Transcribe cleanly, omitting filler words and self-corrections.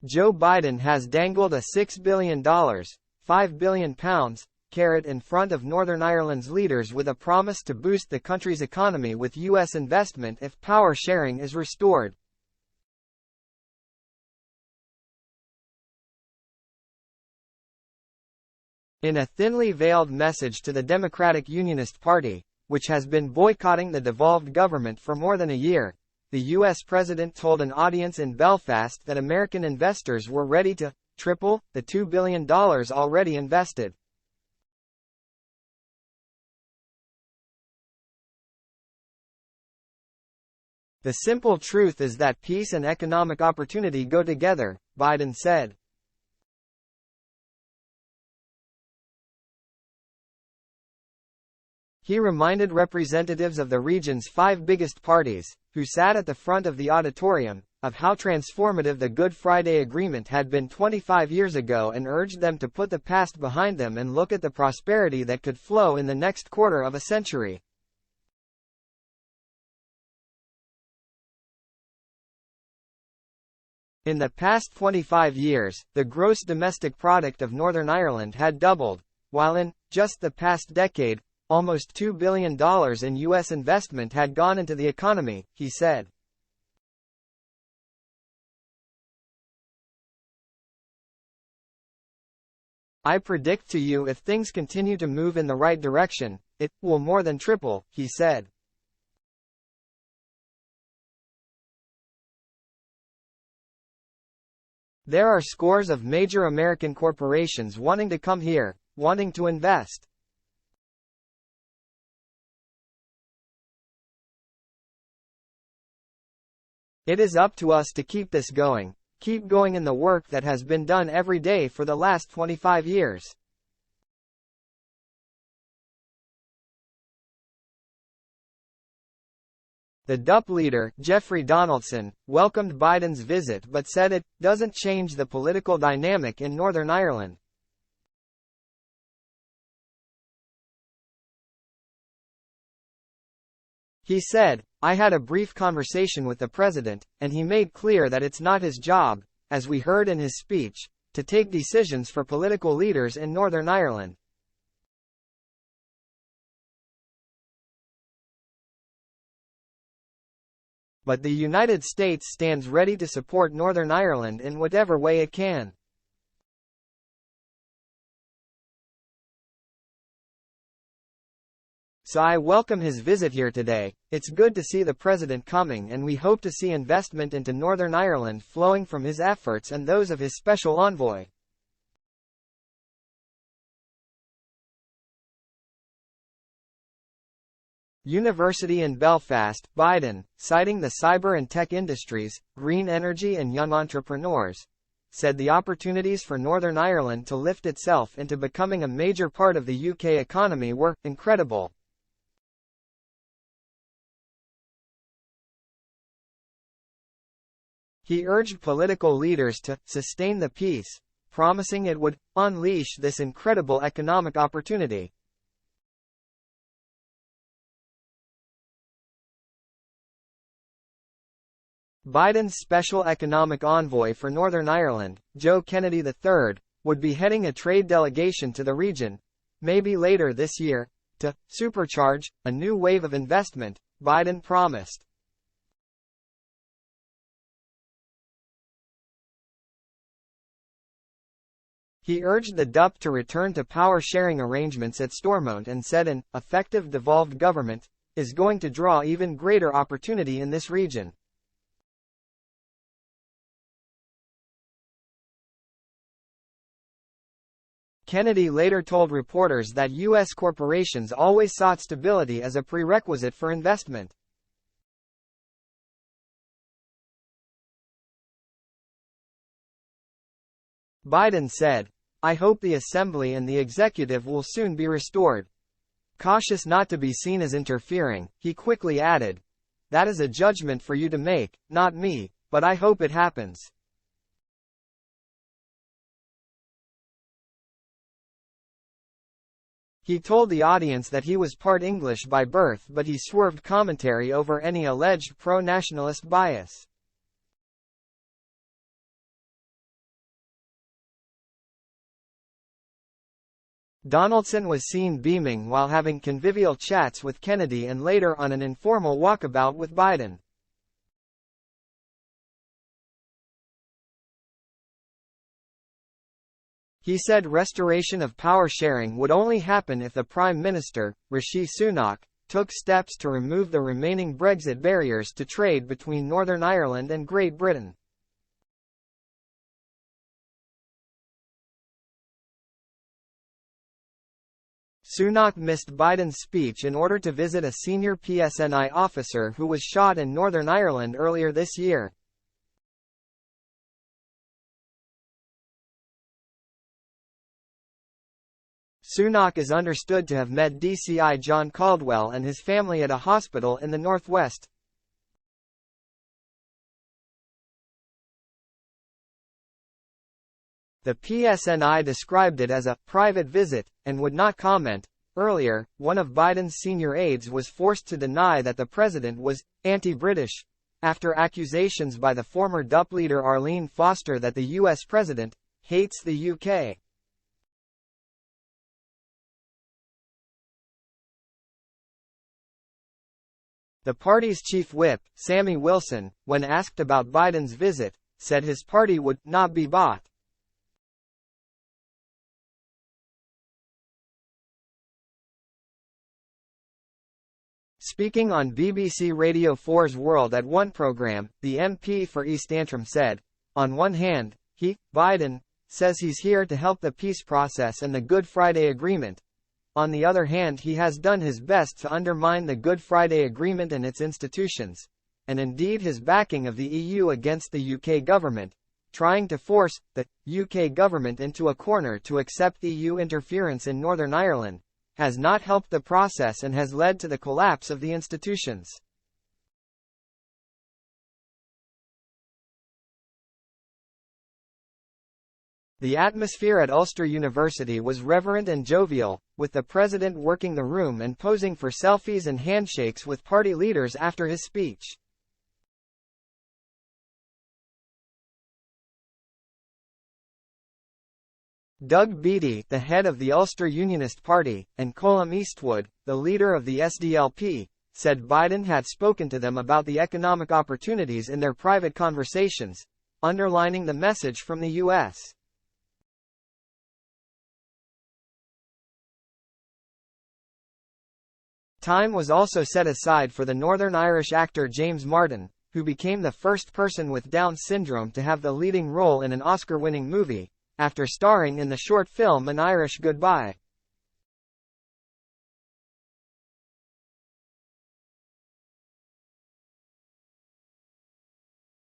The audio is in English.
Joe Biden has dangled a $6 billion, £5 billion, carrot in front of Northern Ireland's leaders with a promise to boost the country's economy with U.S. investment if power sharing is restored. In a thinly veiled message to the Democratic Unionist Party, which has been boycotting the devolved government for more than a year, the U.S. president told an audience in Belfast that American investors were ready to triple the $2 billion already invested. The simple truth is that peace and economic opportunity go together, Biden said. He reminded representatives of the region's 5 biggest parties, who sat at the front of the auditorium, of how transformative the Good Friday Agreement had been 25 years ago and urged them to put the past behind them and look at the prosperity that could flow in the next quarter of a century. In the past 25 years, the gross domestic product of Northern Ireland had doubled, while in just the past decade, almost $2 billion in U.S. investment had gone into the economy, he said. I predict to you if things continue to move in the right direction, it will more than triple, he said. There are scores of major American corporations wanting to come here, wanting to invest. It is up to us to keep this going, keep going in the work that has been done every day for the last 25 years. The DUP leader, Jeffrey Donaldson, welcomed Biden's visit but said it doesn't change the political dynamic in Northern Ireland. He said, I had a brief conversation with the president, and he made clear that it's not his job, as we heard in his speech, to take decisions for political leaders in Northern Ireland. But the United States stands ready to support Northern Ireland in whatever way it can. So I welcome his visit here today. It's good to see the president coming, and we hope to see investment into Northern Ireland flowing from his efforts and those of his special envoy. University in Belfast, Biden, citing the cyber and tech industries, green energy and young entrepreneurs, said the opportunities for Northern Ireland to lift itself into becoming a major part of the UK economy were incredible. He urged political leaders to sustain the peace, promising it would unleash this incredible economic opportunity. Biden's special economic envoy for Northern Ireland, Joe Kennedy III, would be heading a trade delegation to the region, maybe later this year, to supercharge a new wave of investment, Biden promised. He urged the DUP to return to power-sharing arrangements at Stormont and said an effective devolved government is going to draw even greater opportunity in this region. Kennedy later told reporters that U.S. corporations always sought stability as a prerequisite for investment. Biden said, I hope the Assembly and the Executive will soon be restored. Cautious not to be seen as interfering, he quickly added, that is a judgment for you to make, not me, but I hope it happens. He told the audience that he was part English by birth, but he swerved commentary over any alleged pro-nationalist bias. Donaldson was seen beaming while having convivial chats with Kennedy and later on an informal walkabout with Biden. He said restoration of power sharing would only happen if the Prime Minister, Rishi Sunak, took steps to remove the remaining Brexit barriers to trade between Northern Ireland and Great Britain. Sunak missed Biden's speech in order to visit a senior PSNI officer who was shot in Northern Ireland earlier this year. Sunak is understood to have met DCI John Caldwell and his family at a hospital in the northwest. The PSNI described it as a private visit and would not comment. Earlier, one of Biden's senior aides was forced to deny that the president was anti-British after accusations by the former DUP leader Arlene Foster that the U.S. president hates the UK. The party's chief whip, Sammy Wilson, when asked about Biden's visit, said his party would not be bought. Speaking on BBC Radio 4's World at One programme, the MP for East Antrim said, "On one hand, Biden, says he's here to help the peace process and the Good Friday Agreement. On the other hand, he has done his best to undermine the Good Friday Agreement and its institutions, and indeed his backing of the EU against the UK government, trying to force the UK government into a corner to accept EU interference in Northern Ireland, has not helped the process and has led to the collapse of the institutions." The atmosphere at Ulster University was reverent and jovial, with the president working the room and posing for selfies and handshakes with party leaders after his speech. Doug Beattie, the head of the Ulster Unionist Party, and Colm Eastwood, the leader of the SDLP, said Biden had spoken to them about the economic opportunities in their private conversations, underlining the message from the U.S. Time was also set aside for the Northern Irish actor James Martin, who became the first person with Down syndrome to have the leading role in an Oscar-winning movie, after starring in the short film An Irish Goodbye.